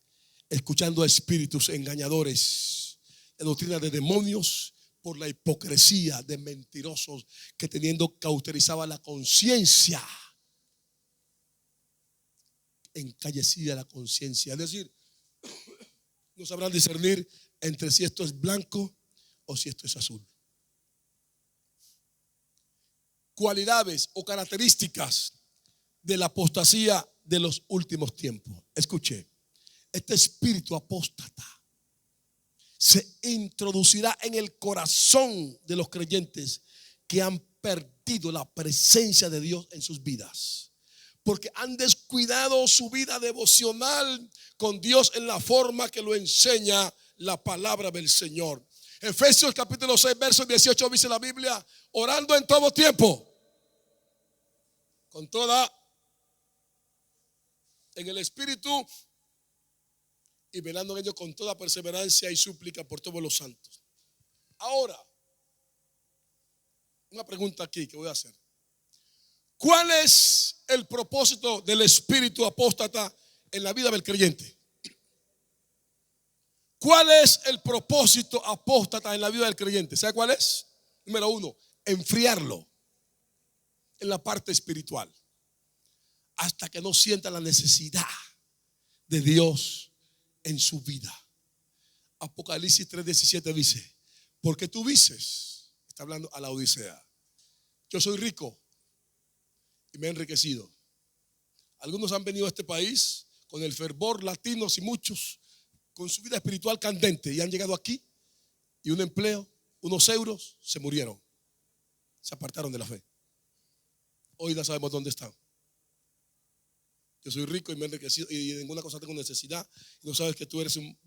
escuchando a espíritus engañadores, en doctrina de demonios, por la hipocresía de mentirosos que teniendo cauterizaba la conciencia, encallecida la conciencia. Es decir, no sabrán discernir entre si esto es blanco o si esto es azul. Cualidades o características de la apostasía de los últimos tiempos. Escuche, este espíritu apóstata se introducirá en el corazón de los creyentes que han perdido la presencia de Dios en sus vidas, porque han descuidado su vida devocional con Dios en la forma que lo enseña la palabra del Señor. Efesios capítulo 6, verso 18 dice la Biblia: orando en todo tiempo, con toda, en el Espíritu, y velando en ello con toda perseverancia y súplica por todos los santos. Ahora, una pregunta aquí que voy a hacer: ¿cuál es el propósito del espíritu apóstata en la vida del creyente? ¿Cuál es el propósito apóstata en la vida del creyente? ¿Sabe cuál es? Número uno, enfriarlo en la parte espiritual hasta que no sienta la necesidad de Dios en su vida. Apocalipsis 3:17 dice: porque tú dices, está hablando a la Odisea, yo soy rico y me he enriquecido. Algunos han venido a este país con el fervor, latinos y muchos con su vida espiritual candente, y han llegado aquí y un empleo, unos euros, se murieron, se apartaron de la fe. Hoy ya sabemos dónde están. Yo soy rico y me he enriquecido y de ninguna cosa tengo necesidad, y no sabes que tú eres un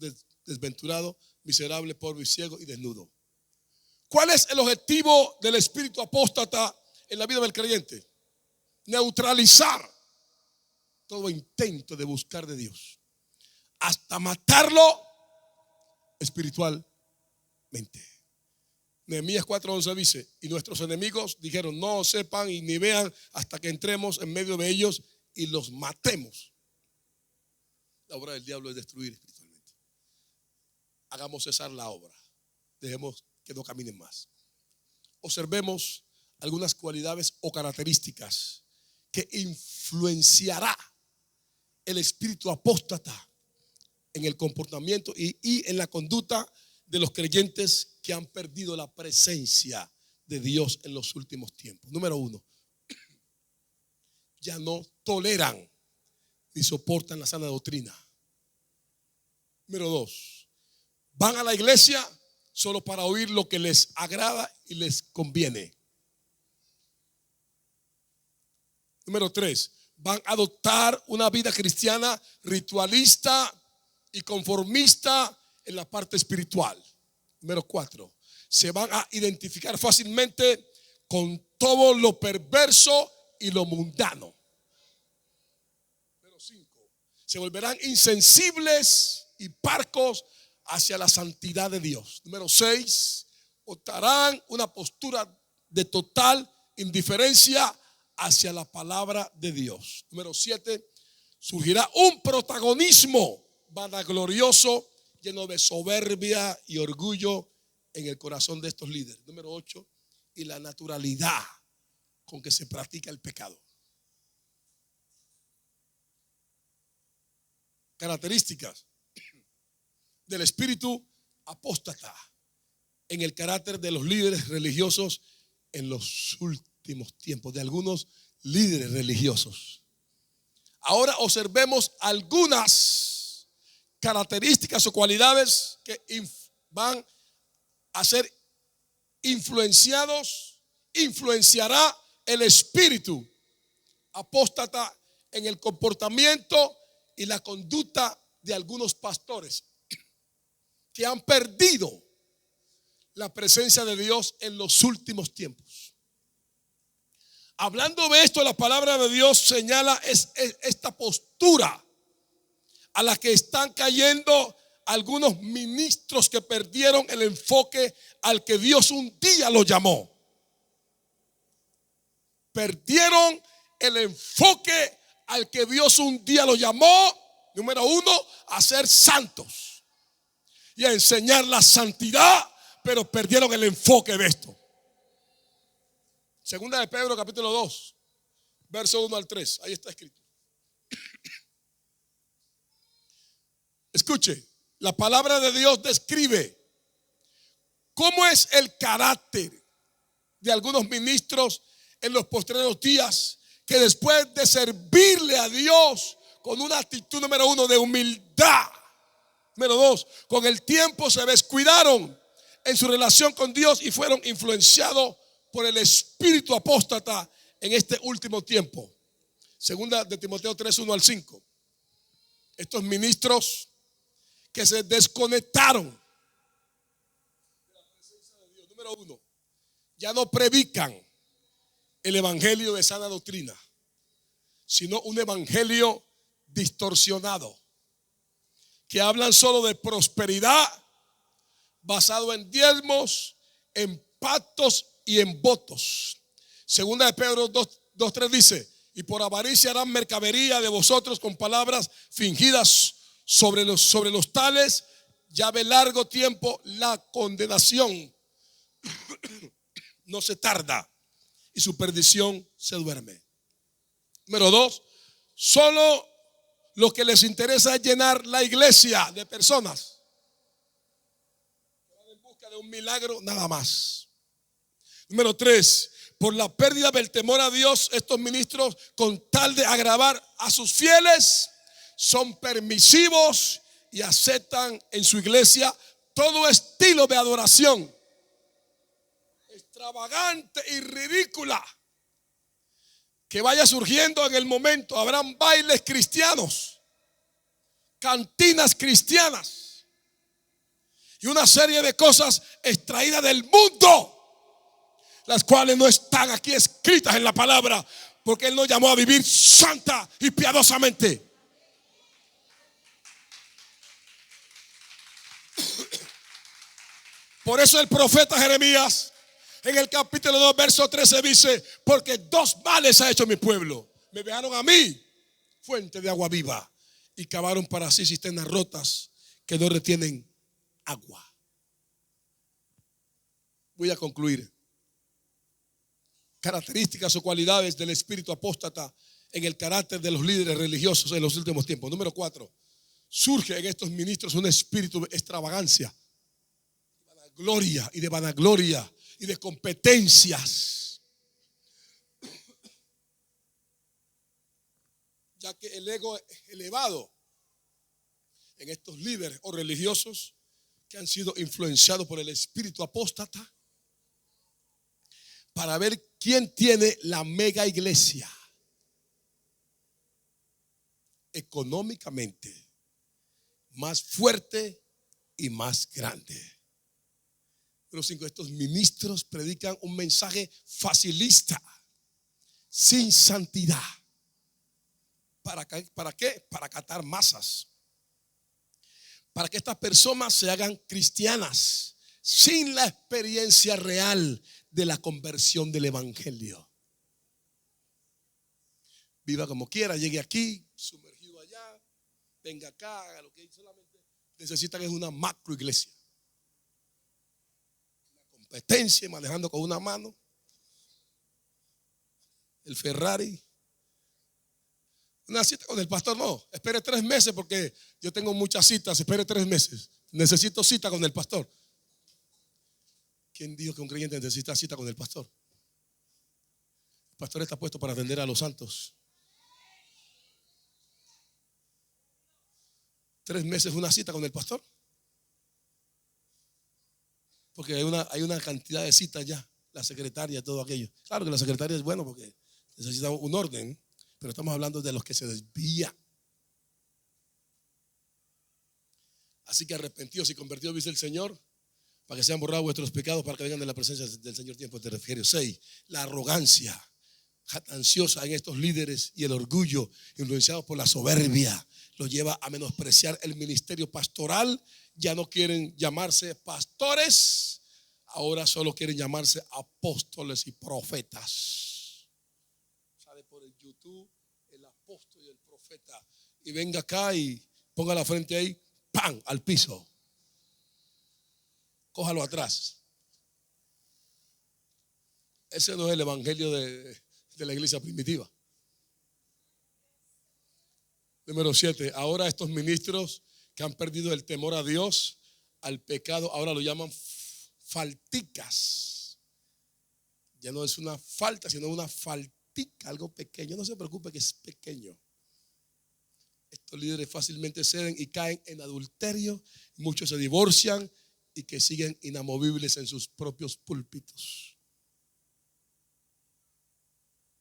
desventurado, miserable, pobre y ciego y desnudo. ¿Cuál es el objetivo del espíritu apóstata en la vida del creyente? Neutralizar todo intento de buscar de Dios, hasta matarlo espiritualmente. Nehemías 4:11 dice: y nuestros enemigos dijeron: no sepan y ni vean hasta que entremos en medio de ellos y los matemos. La obra del diablo es destruir espiritualmente. Hagamos cesar la obra, dejemos que no caminen más. Observemos algunas cualidades o características que influenciará el espíritu apóstata en el comportamiento y en la conducta de los creyentes que han perdido la presencia de Dios en los últimos tiempos. Número uno, ya no toleran ni soportan la sana doctrina. Número 2, van a la iglesia solo para oír lo que les agrada y les conviene. Número 3, van a adoptar una vida cristiana ritualista y conformista en la parte espiritual. Número 4, se van a identificar fácilmente con todo lo perverso y lo mundano. Número 5, se volverán insensibles y parcos hacia la santidad de Dios. Número 6, optarán una postura de total indiferencia hacia la palabra de Dios. Número 7, surgirá un protagonismo vanaglorioso, lleno de soberbia y orgullo en el corazón de estos líderes. Número 8, y la naturalidad con que se practica el pecado. Características del espíritu apóstata en el carácter de los líderes religiosos en los últimos tiempos, de algunos líderes religiosos. Ahora observemos algunas características o cualidades que van a ser influenciará el espíritu apóstata en el comportamiento y la conducta de algunos pastores que han perdido la presencia de Dios en los últimos tiempos. Hablando de esto, la palabra de Dios señala esta postura a la que están cayendo algunos ministros que perdieron el enfoque al que Dios un día los llamó. Perdieron el enfoque al que Dios un día los llamó. Número 1, a ser santos y a enseñar la santidad, pero perdieron el enfoque de esto. Segunda de Pedro capítulo 2, verso 1 al 3, ahí está escrito. Escuche, la palabra de Dios describe cómo es el carácter de algunos ministros en los postreros días, que después de servirle a Dios con una actitud, número 1, de humildad, número 2, con el tiempo se descuidaron en su relación con Dios y fueron influenciados por el espíritu apóstata en este último tiempo. Segunda de Timoteo 3, 1 al 5. Estos ministros que se desconectaron de la presencia de Dios. Número 1, ya no predican el evangelio de sana doctrina, sino un evangelio distorsionado, que hablan solo de prosperidad basado en diezmos, en pactos y en votos. Segunda de Pedro 2:3 dice: y por avaricia harán mercadería de vosotros con palabras fingidas sobre los tales, ya ve largo tiempo la condenación no se tarda y su perdición se duerme. Número 2, solo lo que les interesa es llenar la iglesia de personas que van en busca de un milagro nada más. Número 3, por la pérdida del temor a Dios, estos ministros, con tal de agravar a sus fieles, son permisivos y aceptan en su iglesia todo estilo de adoración extravagante y ridícula que vaya surgiendo en el momento. Habrán bailes cristianos, cantinas cristianas y una serie de cosas extraídas del mundo, las cuales no están aquí escritas en la palabra, porque Él nos llamó a vivir santa y piadosamente. Por eso el profeta Jeremías en el capítulo 2 verso 13 dice: porque dos males ha hecho mi pueblo, me dejaron a mí fuente de agua viva y cavaron para sí cisternas rotas que no retienen agua. Voy a concluir. Características o cualidades del espíritu apóstata en el carácter de los líderes religiosos en los últimos tiempos. Número 4, surge en estos ministros un espíritu de extravagancia, de vanagloria y de competencias. ya que el ego es elevado en estos líderes o religiosos que han sido influenciados por el espíritu apóstata para ver quién tiene la mega iglesia económicamente más fuerte y más grande. Número 5, estos ministros predican un mensaje facilista, sin santidad. ¿Para qué? Para catar masas. Para que estas personas se hagan cristianas sin la experiencia real de la conversión del evangelio. Viva como quiera, llegue aquí, sumergido allá, venga acá, haga lo que solamente necesitan es una macro iglesia. Una competencia manejando con una mano el Ferrari. Una cita con el pastor, no, espere 3 meses porque yo tengo muchas citas, espere 3 meses. Necesito cita con el pastor. ¿Quién dijo que un creyente necesita cita con el pastor? El pastor está puesto para atender a los santos. 3 meses una cita con el pastor. Porque hay una cantidad de citas ya, la secretaria, todo aquello. Claro que la secretaria es bueno porque necesita un orden. Pero estamos hablando de los que se desvían. Así que arrepentidos y convertidos, dice el Señor, para que sean borrados vuestros pecados, para que vengan de la presencia del Señor tiempo de refrigerio. 6, la arrogancia jactanciosa en estos líderes y el orgullo influenciados por la soberbia los lleva a menospreciar el ministerio pastoral. Ya no quieren llamarse pastores, ahora solo quieren llamarse apóstoles y profetas. Por el YouTube, el apóstol y el profeta, y venga acá y ponga la frente ahí, ¡pam!, al piso. Cójalo atrás. Ese no es el evangelio de la iglesia primitiva. Número 7, ahora estos ministros que han perdido el temor a Dios, al pecado, ahora lo llaman falticas. Ya no es una falta, sino una faltica, algo pequeño. No se preocupe que es pequeño. Estos líderes fácilmente ceden y caen en adulterio. Muchos se divorcian y que siguen inamovibles en sus propios púlpitos.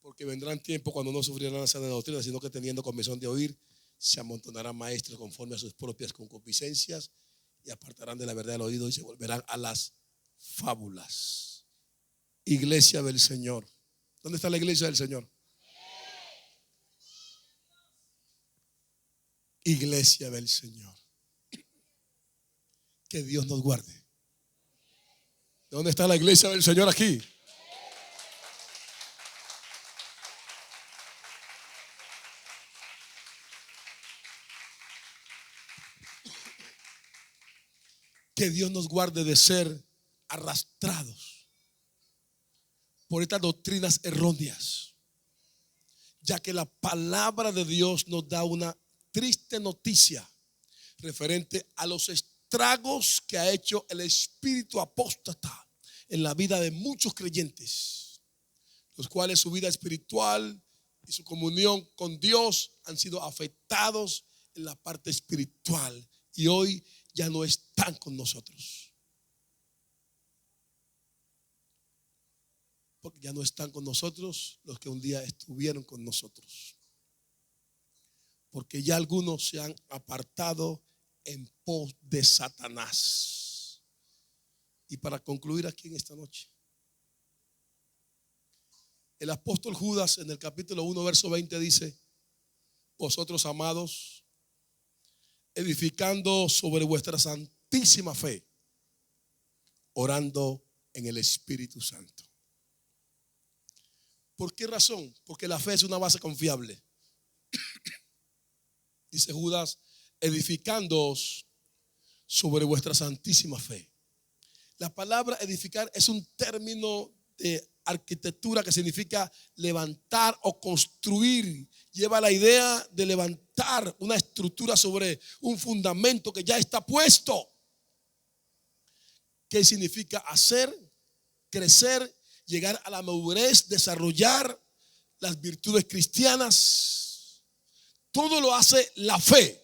Porque vendrán tiempos cuando no sufrirán la sana doctrina, sino que teniendo comezón de oír, se amontonarán maestros conforme a sus propias concupiscencias y apartarán de la verdad el oído y se volverán a las fábulas. Iglesia del Señor. ¿Dónde está la iglesia del Señor? Iglesia del Señor. Que Dios nos guarde. ¿Dónde está la iglesia del Señor aquí? Que Dios nos guarde de ser arrastrados por estas doctrinas erróneas, ya que la palabra de Dios nos da una triste noticia referente a los estragos que ha hecho el espíritu apóstata en la vida de muchos creyentes, los cuales su vida espiritual y su comunión con Dios han sido afectados en la parte espiritual y hoy ya no están con nosotros. Porque ya no están con nosotros los que un día estuvieron con nosotros. Porque ya algunos se han apartado en pos de Satanás. Y para concluir aquí en esta noche, el apóstol Judas en el capítulo 1 verso 20 dice: vosotros, amados, edificando sobre vuestra santísima fe, orando en el Espíritu Santo. ¿Por qué razón? Porque la fe es una base confiable. Dice Judas: edificándoos sobre vuestra santísima fe. La palabra edificar es un término de arquitectura que significa levantar o construir. Lleva la idea de levantar una estructura sobre un fundamento que ya está puesto. ¿Qué significa hacer, crecer, llegar a la madurez, desarrollar las virtudes cristianas? todo lo hace la fe,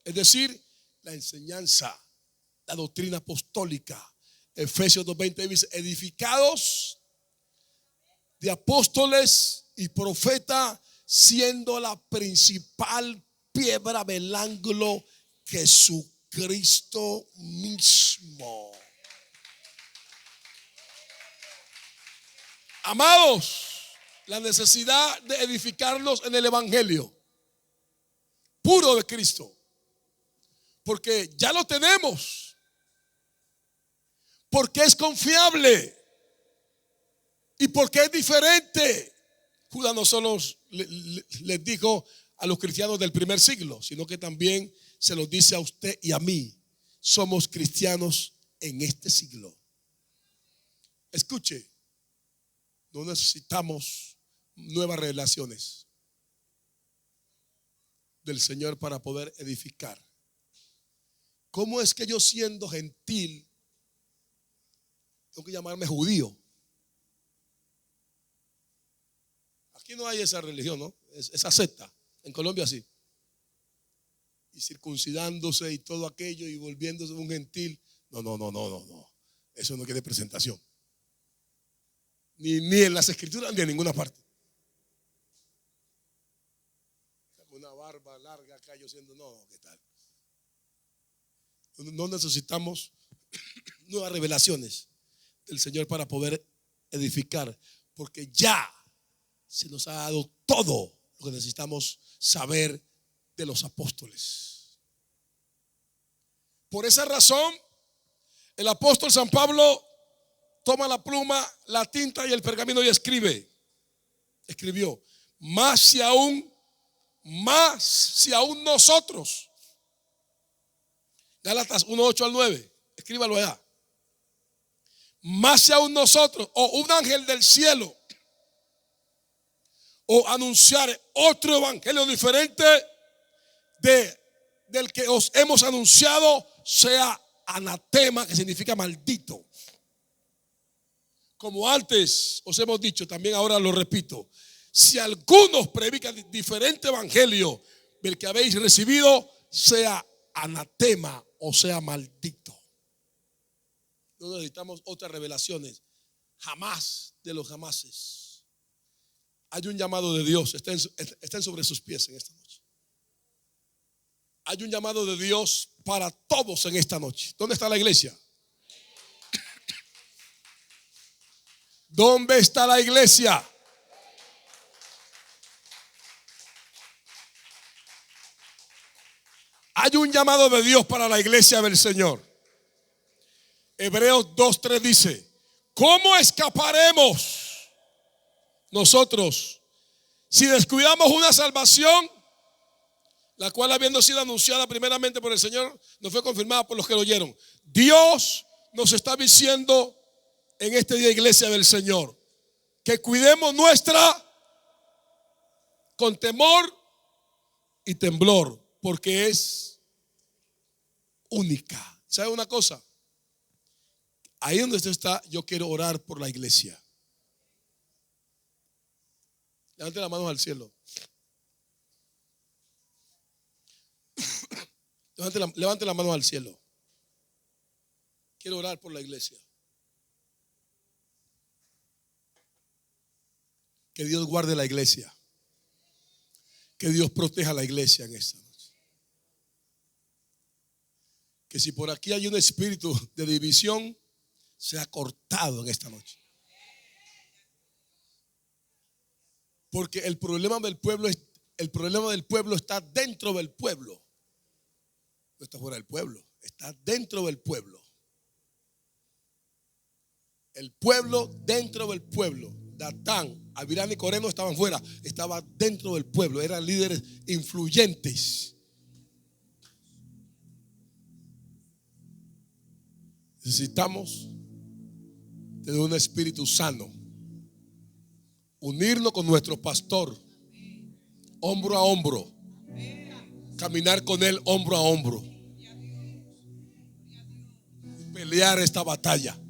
es decir, la enseñanza, la doctrina apostólica. Efesios 2:20 dice: edificados de apóstoles y profetas, siendo la principal piedra del ángulo Jesucristo mismo. Amados, la necesidad de edificarnos en el evangelio puro de Cristo, porque ya lo tenemos, porque es confiable y porque es diferente. Judas no solo les dijo a los cristianos del primer siglo, sino que también se los dice a usted y a mí. Somos cristianos en este siglo. Escuche, no necesitamos nuevas revelaciones del Señor para poder edificar. ¿Cómo es que yo, siendo gentil, tengo que llamarme judío? Aquí no hay esa religión, ¿no? Esa secta. En Colombia sí. Y circuncidándose y todo aquello y volviéndose un gentil. No. Eso no quiere presentación. Ni en las escrituras ni en ninguna parte. Una barba larga acá yo siendo, no, ¿qué tal? No necesitamos nuevas revelaciones del Señor para poder edificar, porque ya se nos ha dado todo lo que necesitamos saber de los apóstoles. Por esa razón, el apóstol San Pablo toma la pluma, la tinta y el pergamino y escribió: más si aún nosotros. Gálatas 1:8 al 9, escríbalo allá. Más si aún nosotros, o un ángel del cielo, o anunciar otro evangelio diferente del que os hemos anunciado, sea anatema, que significa maldito. Como antes os hemos dicho, también ahora lo repito: si algunos predican diferente evangelio del que habéis recibido, sea anatema, o sea maldito. No necesitamos otras revelaciones, jamás de los jamases. Hay un llamado de Dios. Estén sobre sus pies en esta noche. Hay un llamado de Dios para todos en esta noche. ¿Dónde está la iglesia? ¿Dónde está la iglesia? Hay un llamado de Dios para la iglesia del Señor. Hebreos 2:3 dice: ¿cómo escaparemos nosotros si descuidamos una salvación, la cual, habiendo sido anunciada primeramente por el Señor, nos fue confirmada por los que lo oyeron? Dios nos está diciendo en este día, iglesia del Señor, que cuidemos nuestra con temor y temblor, porque es única. ¿Sabe una cosa? Ahí donde usted está, yo quiero orar por la iglesia. Levante las manos al cielo. Levante las manos al cielo. Quiero orar por la iglesia. Que Dios guarde la iglesia. Que Dios proteja la iglesia en esta noche. Que si por aquí hay un espíritu de división, sea cortado en esta noche. Porque el problema del pueblo está dentro del pueblo. No está fuera del pueblo, está dentro del pueblo. El pueblo dentro del pueblo. Datán, Abiram y Coré no estaban fuera, estaban dentro del pueblo, eran líderes influyentes. Necesitamos tener un espíritu sano, unirnos con nuestro pastor, hombro a hombro, caminar con él hombro a hombro, pelear esta batalla.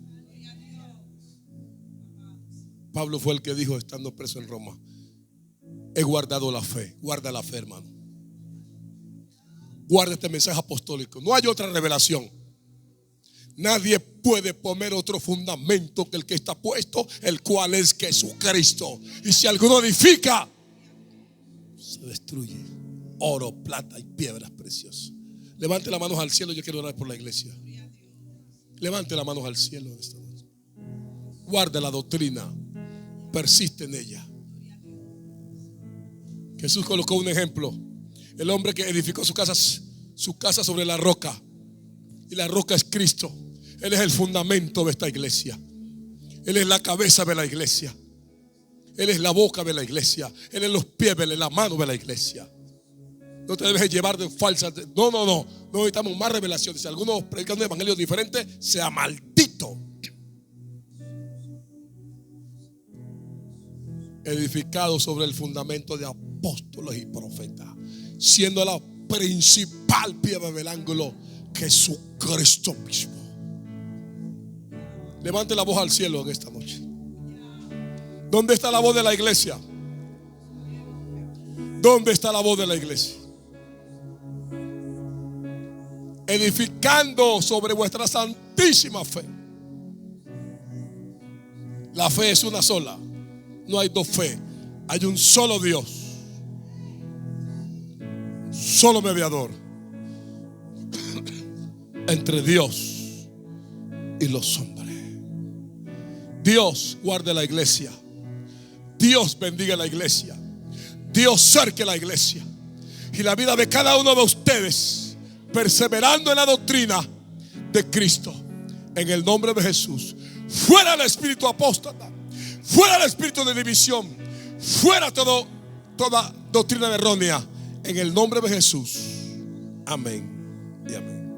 Pablo fue el que dijo, estando preso en Roma: he guardado la fe. Guarda la fe, hermano. Guarda este mensaje apostólico. No hay otra revelación. Nadie puede poner otro fundamento que el que está puesto, el cual es Jesucristo. Y si alguno edifica, se destruye. Oro, plata y piedras preciosas. Levante las manos al cielo. Yo quiero orar por la iglesia. Levante las manos al cielo en esta noche. Guarda la doctrina. Persiste en ella. Jesús colocó un ejemplo. El hombre que edificó su casa sobre la roca. Y la roca es Cristo. Él es el fundamento de esta iglesia. Él es la cabeza de la iglesia. Él es la boca de la iglesia. Él es los pies, Él es la mano de la iglesia. No te debes llevar de falsas. No necesitamos más revelaciones. Si alguno predica un evangelio diferente, sea maldito. Edificado sobre el fundamento de apóstoles y profetas, siendo la principal piedra del ángulo Jesucristo mismo. Levante la voz al cielo en esta noche. ¿Dónde está la voz de la iglesia? ¿Dónde está la voz de la iglesia? Edificando sobre vuestra santísima fe. La fe es una sola. No hay dos fe. Hay un solo Dios, solo mediador entre Dios y los hombres. Dios guarde la iglesia. Dios bendiga la iglesia. Dios cerque la iglesia. Y la vida de cada uno de ustedes, perseverando en la doctrina de Cristo. En el nombre de Jesús. Fuera el espíritu apóstata. Fuera el espíritu de división. Fuera toda doctrina errónea. En el nombre de Jesús. Amén y amén.